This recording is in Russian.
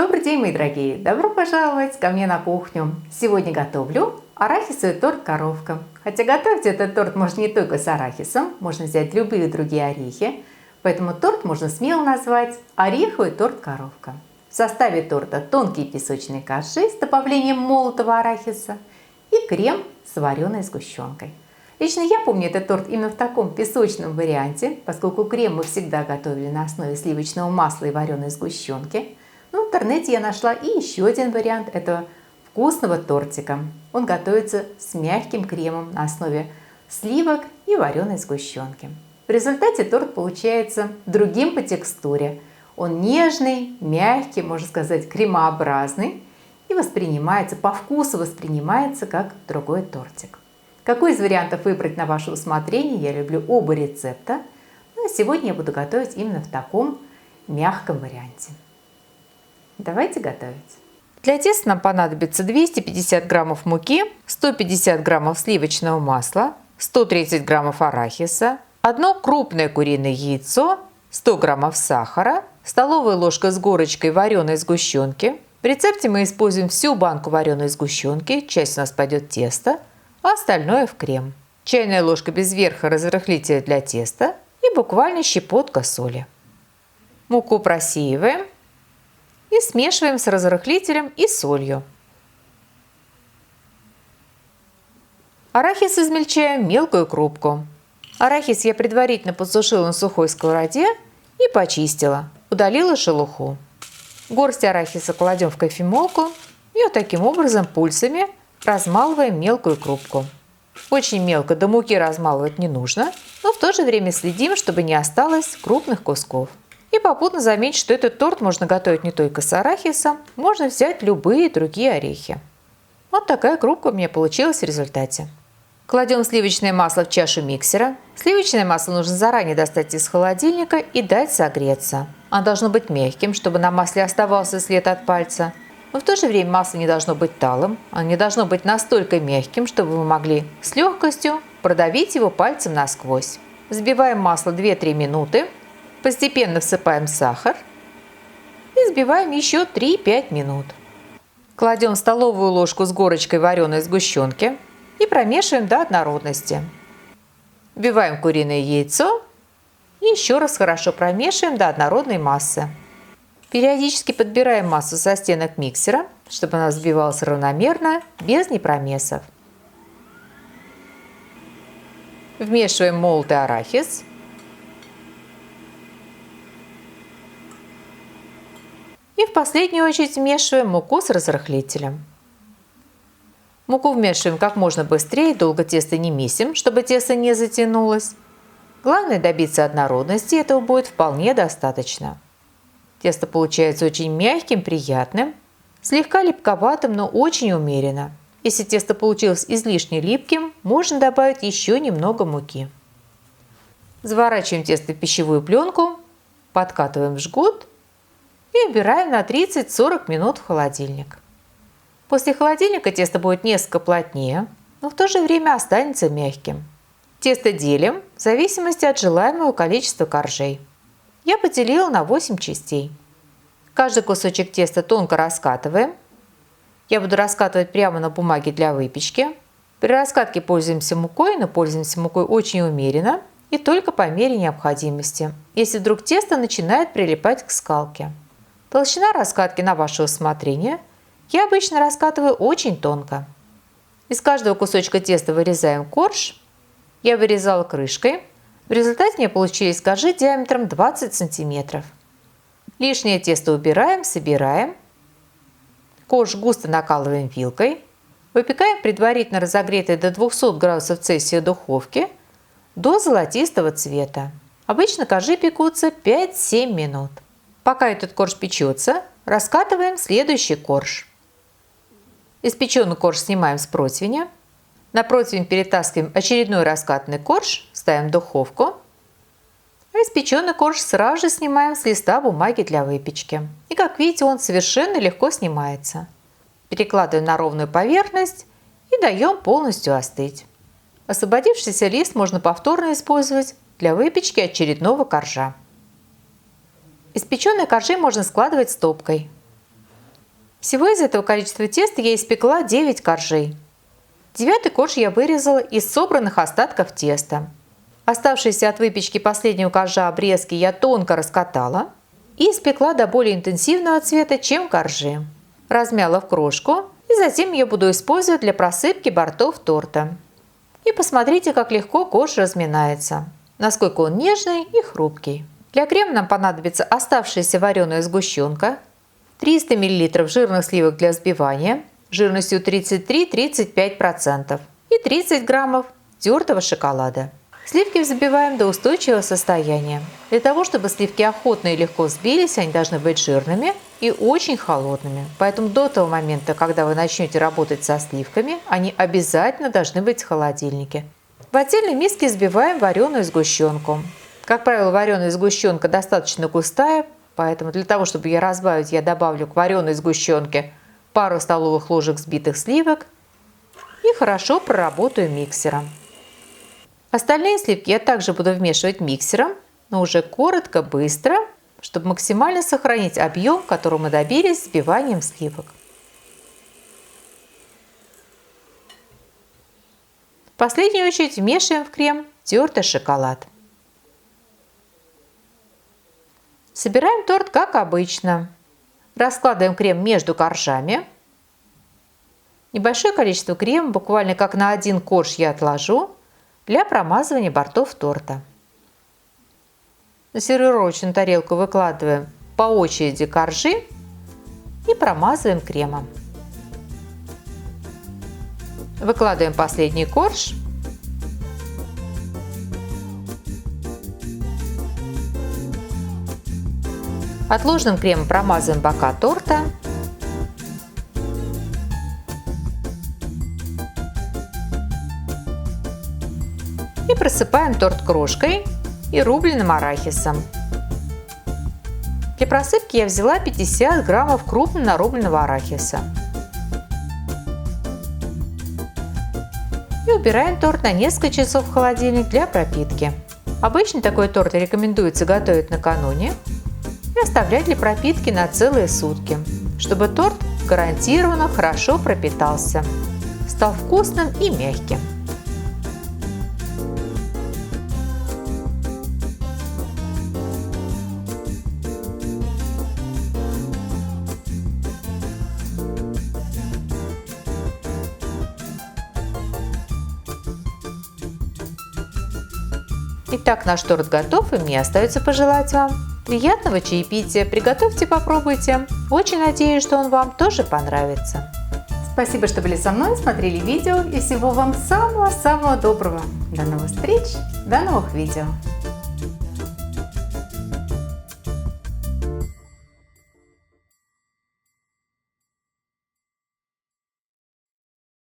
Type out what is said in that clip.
Добрый день, мои дорогие! Добро пожаловать ко мне на кухню! Сегодня готовлю арахисовый торт «Коровка». Хотя готовить этот торт можно не только с арахисом, можно взять любые другие орехи. Поэтому торт можно смело назвать ореховый торт «Коровка». В составе торта тонкие песочные коржи с добавлением молотого арахиса и крем с вареной сгущенкой. Лично я помню этот торт именно в таком песочном варианте, поскольку крем мы всегда готовили на основе сливочного масла и вареной сгущенки. Но в интернете я нашла и еще один вариант этого вкусного тортика. Он готовится с мягким кремом на основе сливок и вареной сгущенки. В результате торт получается другим по текстуре. Он нежный, мягкий, можно сказать, кремообразный и воспринимается, по вкусу воспринимается как другой тортик. Какой из вариантов выбрать на ваше усмотрение? Я люблю оба рецепта. Но сегодня я буду готовить именно в таком мягком варианте. Давайте готовить. Для теста нам понадобится 250 граммов муки, 150 граммов сливочного масла, 130 граммов арахиса, одно крупное куриное яйцо, 100 граммов сахара, столовая ложка с горочкой вареной сгущенки. В рецепте мы используем всю банку вареной сгущенки, часть у нас пойдет тесто, а остальное в крем. Чайная ложка без верха разрыхлителя для теста и буквально щепотка соли. Муку просеиваем и смешиваем с разрыхлителем и солью. Арахис измельчаем в мелкую крупку. Арахис я предварительно подсушила на сухой сковороде и почистила. Удалила шелуху. Горсть арахиса кладем в кофемолку и вот таким образом пульсами размалываем мелкую крупку. Очень мелко до муки размалывать не нужно, но в то же время следим, чтобы не осталось крупных кусков. И попутно заметить, что этот торт можно готовить не только с арахисом, можно взять любые другие орехи. Вот такая крупка у меня получилась в результате. Кладем сливочное масло в чашу миксера. Сливочное масло нужно заранее достать из холодильника и дать согреться. Оно должно быть мягким, чтобы на масле оставался след от пальца. Но в то же время масло не должно быть талым. Оно не должно быть настолько мягким, чтобы вы могли с легкостью продавить его пальцем насквозь. Взбиваем масло 2-3 минуты. Постепенно всыпаем сахар и взбиваем еще 3-5 минут. Кладем столовую ложку с горочкой вареной сгущенки и промешиваем до однородности. Вбиваем куриное яйцо и еще раз хорошо промешиваем до однородной массы. Периодически подбираем массу со стенок миксера, чтобы она взбивалась равномерно, без непромесов. Вмешиваем молотый арахис. И в последнюю очередь вмешиваем муку с разрыхлителем. Муку вмешиваем как можно быстрее, долго тесто не месим, чтобы тесто не затянулось. Главное добиться однородности, этого будет вполне достаточно. Тесто получается очень мягким, приятным, слегка липковатым, но очень умеренно. Если тесто получилось излишне липким, можно добавить еще немного муки. Заворачиваем тесто в пищевую пленку, подкатываем в жгут и убираем на 30-40 минут в холодильник. После холодильника тесто будет несколько плотнее, но в то же время останется мягким. Тесто делим в зависимости от желаемого количества коржей. Я поделила на 8 частей. Каждый кусочек теста тонко раскатываем. Я буду раскатывать прямо на бумаге для выпечки. При раскатке пользуемся мукой, но пользуемся мукой очень умеренно и только по мере необходимости, если вдруг тесто начинает прилипать к скалке. Толщина раскатки на ваше усмотрение. Я обычно раскатываю очень тонко. Из каждого кусочка теста вырезаем корж. Я вырезала крышкой. В результате у меня получились коржи диаметром 20 см. Лишнее тесто убираем, собираем. Корж густо накалываем вилкой. Выпекаем предварительно разогретой до 200 градусов Цельсия духовке до золотистого цвета. Обычно коржи пекутся 5-7 минут. Пока этот корж печется, раскатываем следующий корж. Испеченный корж снимаем с противня. На противень перетаскиваем очередной раскатанный корж, ставим в духовку. А испеченный корж сразу же снимаем с листа бумаги для выпечки. И как видите, он совершенно легко снимается. Перекладываем на ровную поверхность и даем полностью остыть. Освободившийся лист можно повторно использовать для выпечки очередного коржа. Испеченные коржи можно складывать стопкой. Всего из этого количества теста я испекла 9 коржей. 9-й корж я вырезала из собранных остатков теста. Оставшиеся от выпечки последнего коржа обрезки я тонко раскатала и испекла до более интенсивного цвета, чем коржи. Размяла в крошку и затем я буду использовать для просыпки бортов торта. И посмотрите, как легко корж разминается, насколько он нежный и хрупкий. Для крема нам понадобится оставшаяся вареная сгущенка, 300 мл жирных сливок для взбивания жирностью 33-35% и 30 граммов тертого шоколада. Сливки взбиваем до устойчивого состояния. Для того, чтобы сливки охотно и легко взбились, они должны быть жирными и очень холодными. Поэтому до того момента, когда вы начнете работать со сливками, они обязательно должны быть в холодильнике. В отдельной миске взбиваем вареную сгущенку. Как правило, вареная сгущенка достаточно густая, поэтому для того, чтобы ее разбавить, я добавлю к вареной сгущенке пару столовых ложек взбитых сливок и хорошо проработаю миксером. Остальные сливки я также буду вмешивать миксером, но уже коротко, быстро, чтобы максимально сохранить объем, который мы добились взбиванием сливок. В последнюю очередь вмешиваем в крем тертый шоколад. Собираем торт как обычно. Раскладываем крем между коржами. Небольшое количество крема, буквально как на один корж, я отложу для промазывания бортов торта. На сервировочную тарелку выкладываем по очереди коржи и промазываем кремом. Выкладываем последний корж. Отложенным кремом промазываем бока торта. И просыпаем торт крошкой и рубленым арахисом. Для просыпки я взяла 50 граммов крупно нарубленного арахиса. И убираем торт на несколько часов в холодильник для пропитки. Обычно такой торт рекомендуется готовить накануне и оставлять для пропитки на целые сутки, чтобы торт гарантированно хорошо пропитался, стал вкусным и мягким. Итак, наш торт готов, и мне остается пожелать вам приятного чаепития. Приготовьте, попробуйте. Очень надеюсь, что он вам тоже понравится. Спасибо, что были со мной, смотрели видео, и всего вам самого-самого доброго. До новых встреч, до новых видео.